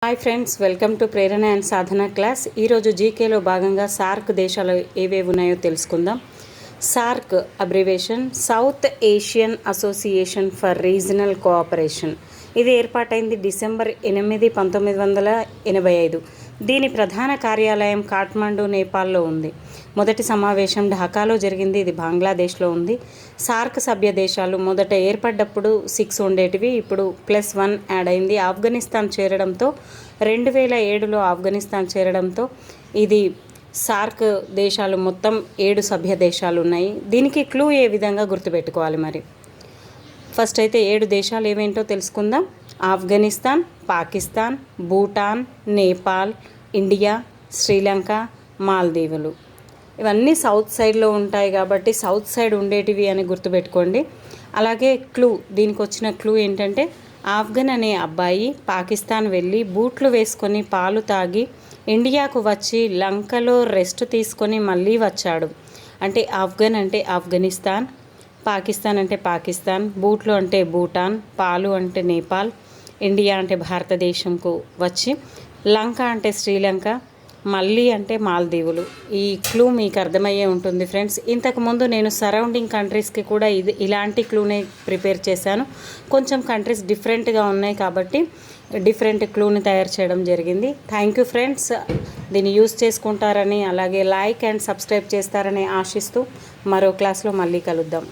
Hi friends, welcome to Prerana and Sadhana class. ఈరోజు జీకేలో భాగంగా SAARC దేశాలు ఏవేవి ఉన్నాయో తెలుసుకుందాం. SAARC abbreviation south Asian association for regional cooperation. ఇది ఏర్పాటైంది డిసెంబర్ 8, 1985. దీని ప్రధాన కార్యాలయం కాఠ్మండు, నేపాల్లో ఉంది. మొదటి సమావేశం ఢాకాలో జరిగింది. ఇది బంగ్లాదేశ్లో ఉంది. సార్క్ సభ్య దేశాలు మొదట ఏర్పడ్డప్పుడు 6 ఉండేటివి, ఇప్పుడు +1 యాడ్ అయింది. ఆఫ్ఘనిస్తాన్ చేరడంతో 2007లో ఆఫ్ఘనిస్తాన్ చేరడంతో ఇది సార్క్ దేశాలు మొత్తం 7 సభ్య దేశాలు ఉన్నాయి. దీనికి క్లూ ఏ విధంగా గుర్తుపెట్టుకోవాలి మరి. ఫస్ట్ అయితే 7 దేశాలు ఏవేంటో తెలుసుకుందాం. ఆఫ్ఘనిస్తాన్, పాకిస్తాన్, భూటాన్, నేపాల్, ఇండియా, శ్రీలంక, మాల్దీవులు. ఇవన్నీ సౌత్ సైడ్లో ఉంటాయి కాబట్టి సౌత్ సైడ్ ఉండేటివి అని గుర్తుపెట్టుకోండి. అలాగే క్లూ, దీనికి వచ్చిన క్లూ ఏంటంటే ఆఫ్ఘన్ అనే అబ్బాయి పాకిస్తాన్ వెళ్ళి బూట్లు వేసుకొని పాలు తాగి ఇండియాకు వచ్చి లంకలో రెస్ట్ తీసుకొని మళ్ళీ వచ్చాడు. అంటే ఆఫ్ఘన్ అంటే ఆఫ్ఘనిస్తాన్, పాకిస్తాన్ అంటే పాకిస్తాన్, బూట్లు అంటే భూటాన్, పాలు అంటే నేపాల్, ఇండియా అంటే భారతదేశంకు వచ్చి లంక అంటే శ్రీలంక, మళ్ళీ అంటే మాల్దీవులు. ఈ క్లూ మీకు అర్థమయ్యే ఉంటుంది ఫ్రెండ్స్. ఇంతకుముందు నేను సరౌండింగ్ కంట్రీస్కి కూడా ఇలాంటి క్లూనే ప్రిపేర్ చేశాను. కొంచెం కంట్రీస్ డిఫరెంట్గా ఉన్నాయి కాబట్టి డిఫరెంట్ క్లూని తయారు చేయడం జరిగింది. Thank you friends. దీన్ని యూస్ చేసుకుంటారని, అలాగే లైక్ అండ్ సబ్స్క్రైబ్ చేస్తారని ఆశిస్తూ మరో క్లాస్లో మళ్ళీ కలుద్దాం.